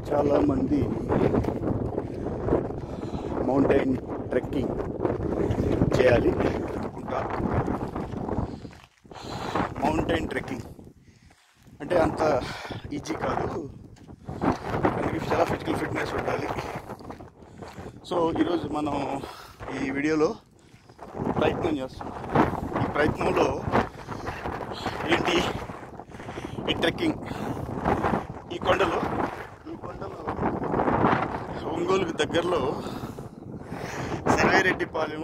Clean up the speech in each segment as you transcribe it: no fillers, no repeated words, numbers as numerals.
చాలామంది mountain trekking చేయాలి అనుకుంటారు. మౌంటైన్ ట్రెక్కింగ్ అంటే అంత ఈజీ కాదు, దానికి చాలా ఫిజికల్ ఫిట్నెస్ ఉండాలి. సో ఈరోజు మనం ఈ వీడియోలో ప్రయత్నం చేస్తున్నాం. ఈ ప్రయత్నంలో ఏంటి, ఈ ట్రెక్కింగ్, ఈ కొండలు ఒంగోలుకు దగ్గరలో సర్వేరెడ్డిపాలెం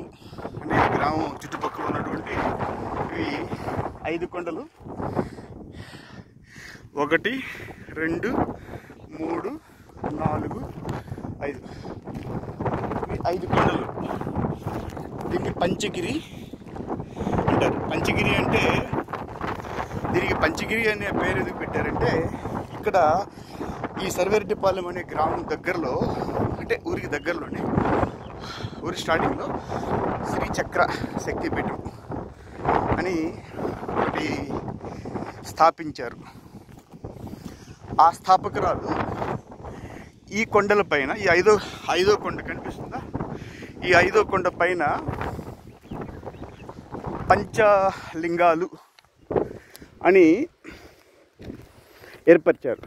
అనే గ్రామం చుట్టుపక్కల ఉన్నటువంటి ఇవి 5 కొండలు. 1, 2, 3, 4, 5 ఈ 5 కొండలు. దీనికి పంచగిరి అంటారు. పంచగిరి అంటే దీనికి పంచగిరి అనే పేరు ఎందుకు పెట్టారంటే, ఇక్కడ ఈ సర్వేరెడ్డిపాలెం అనే గ్రామం దగ్గరలో, అంటే ఊరికి దగ్గరలోనే, ఊరి స్టార్టింగ్లో శ్రీచక్ర శక్తిపీఠం అని ఒకటి స్థాపించారు. ఆ స్థాపకురాలు ఈ కొండల పైన, ఈ ఐదో కొండ కనిపిస్తుందా, ఈ 5వ కొండ పైన పంచలింగాలు అని ఏర్పరిచారు.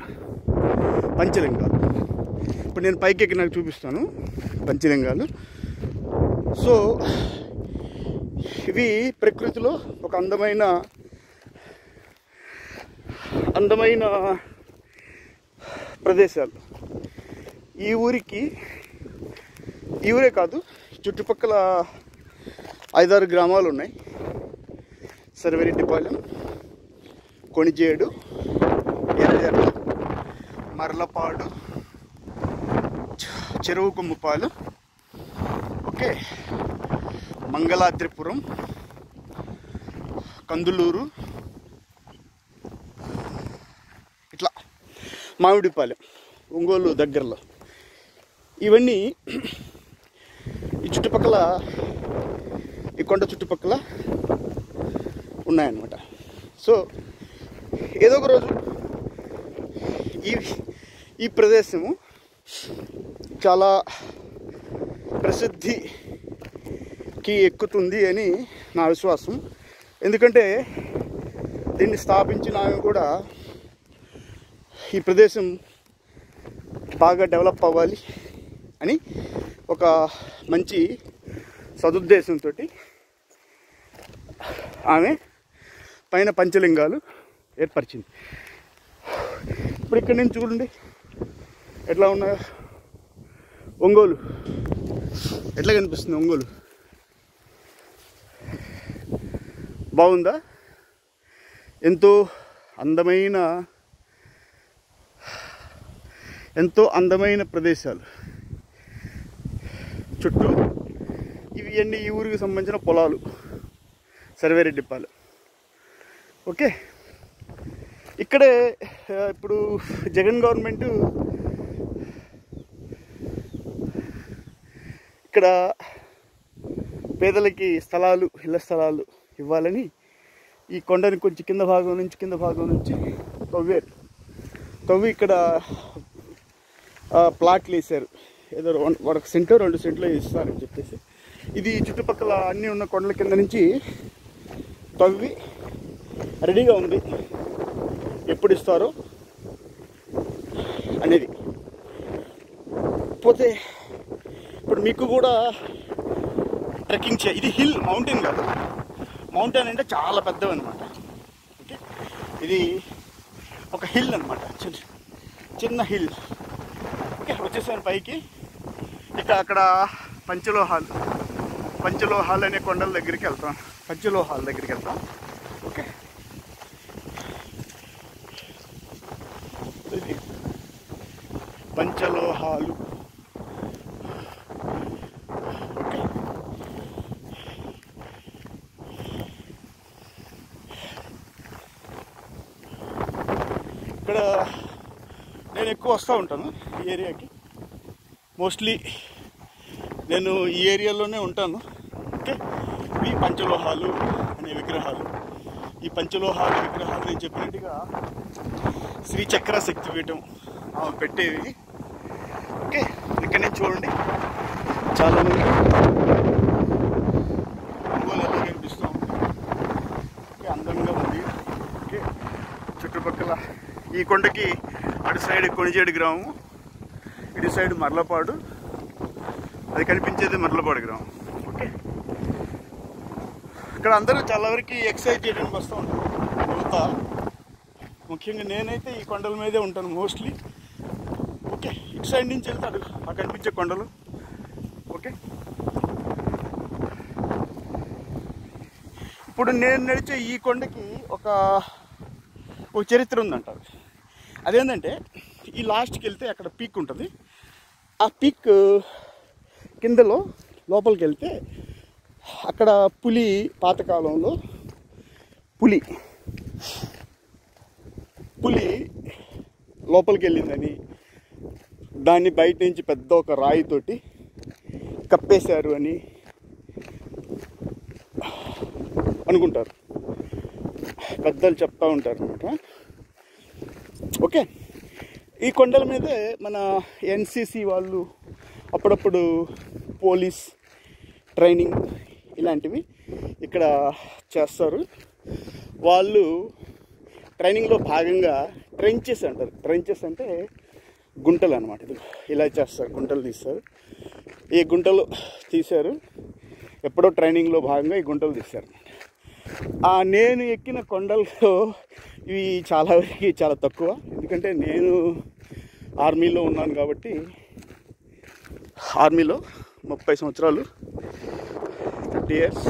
పంచలింగాలు ఇప్పుడు నేను పైకి ఎక్కి నాకు చూపిస్తాను పంచలింగాలు. సో ఇవి ప్రకృతిలో ఒక అందమైన ప్రదేశాలు. ఈ ఊరే కాదు, చుట్టుపక్కల 5-6 గ్రామాలు ఉన్నాయి. సర్వేరెడ్డిపాలెం, కొణిజేడు, ఎర్రజర్ల, మర్లపాడు, చెరువు కొమ్ముపాలెం, ఓకే, మంగళాద్రిపురం, కందులూరు, ఇట్లా మామిడిపాలెం ఒంగోలు దగ్గరలో. ఇవన్నీ ఈ చుట్టుపక్కల, ఈ కొండ చుట్టుపక్కల ఉన్నాయన్నమాట. సో ఏదో ఒక రోజు ఈ ప్రదేశము చాలా ప్రసిద్ధికి ఎక్కుతుంది అని నా విశ్వాసం. ఎందుకంటే దీన్ని స్థాపించిన ఆమె కూడా ఈ ప్రదేశం బాగా డెవలప్ అవ్వాలి అని ఒక మంచి సదుద్దేశంతో ఆమె పైన పంచలింగాలు ఏర్పరిచింది. ఇప్పుడు ఇక్కడ నుంచి చూడండి ఎట్లా ఉన్నాయో. ఒంగోలు ఎట్లా కనిపిస్తుంది? ఒంగోలు బాగుందా? ఎంతో అందమైన ప్రదేశాలు చుట్టూ. ఇవి అన్నీ ఈ ఊరికి సంబంధించిన పొలాలు, సర్వేరెడ్డిపాలెం. ఓకే, ఇక్కడే ఇప్పుడు జగన్ గవర్నమెంట్ ఇక్కడ పేదలకి ఇళ్ల స్థలాలు ఇవ్వాలని ఈ కొండని కొంచెం కింద భాగం నుంచి తవ్వి ఇక్కడ ప్లాట్లు వేశారు. ఏదో 1 సెంటో 2 సెంట్లో ఇస్తారని చెప్పేసి. ఇది చుట్టుపక్కల అన్నీ ఉన్న కొండల కింద నుంచి తవ్వి రెడీగా ఉంది. ఎప్పుడు ఇస్తారో అనేది. పోతే ఇప్పుడు మీకు కూడా ట్రెక్కింగ్ ఇది హిల్, మౌంటైన్ కాదు. మౌంటైన్ అంటే చాలా పెద్దవి అనమాట. ఓకే, ఇది ఒక హిల్ అనమాట, చిన్న హిల్. ఓకే, వచ్చేసాను పైకి. ఇక అక్కడ పంచలోహాలు అనే కొండల దగ్గరికి వెళ్తాం. పంచలోహాల దగ్గరికి వెళ్తాం. ఓకే, పంచలోహాలు. ఓకే, ఇక్కడ నేను ఎక్కువ వస్తూ ఉంటాను ఈ ఏరియాకి. మోస్ట్లీ నేను ఈ ఏరియాలోనే ఉంటాను. ఓకే, ఇవి పంచలోహాలు అనే విగ్రహాలు. ఈ పంచలోహాల విగ్రహాలు నేను చెప్పినట్టుగా శ్రీచక్ర శక్తిపీఠం పెట్టేవి. ఓకే, ఇక్కడ నుంచి చూడండి చాలామంది ఒంగోలు ఎలా కనిపిస్తూ ఉంది. ఓకే, అందంగా ఉంది. ఓకే, చుట్టుపక్కల ఈ కొండకి అటు సైడ్ కొణిజేడు గ్రామం, ఇటు సైడ్ మర్లపాడు, అది కనిపించేది మర్లపాడు గ్రామం. ఓకే, ఇక్కడ అందరూ చాలా వరకు ఎక్సర్సైజ్ చేయడానికి వస్తూ ఉంటారు యువత. ముఖ్యంగా నేనైతే ఈ కొండల మీదే ఉంటాను మోస్ట్లీ. ఓకే, ఇటు సైడ్ నుంచి వెళ్తాడు ఆ కనిపించే కొండలు. ఓకే, ఇప్పుడు నేను నడిచే ఈ కొండకి ఒక చరిత్ర ఉందంటారు. అదేంటంటే ఈ లాస్ట్కి వెళ్తే అక్కడ పీక్ ఉంటుంది. ఆ పీక్ కిందలో లోపలికి వెళ్తే అక్కడ పులి, పాతకాలంలో పులి లోపలికి వెళ్ళిందని, దాన్ని బయట నుంచి పెద్ద ఒక రాయితోటి కప్పేశారు అని అనుకుంటారు, పెద్దలు చెప్తూ ఉంటారు అన్నమాట. ఓకే, ఈ కొండల మీదే మన ఎన్సిసి వాళ్ళు అప్పుడప్పుడు పోలీస్ ట్రైనింగ్ ఇలాంటివి ఇక్కడ చేస్తారు. వాళ్ళు ట్రైనింగ్లో భాగంగా ట్రెంచెస్ అంటారు. ట్రెంచెస్ అంటే గుంటలు అన్నమాట. ఇది ఇలా చేస్తారు, గుంటలు తీస్తారు. ఈ గుంటలు తీశారు, ఎప్పుడో ట్రైనింగ్లో భాగంగా ఈ గుంటలు తీశారు. నేను ఎక్కిన కొండల్లో ఇవి చాలా తక్కువ, ఎందుకంటే నేను ఆర్మీలో ఉన్నాను కాబట్టి. ఆర్మీలో 30 సంవత్సరాలు, 30 years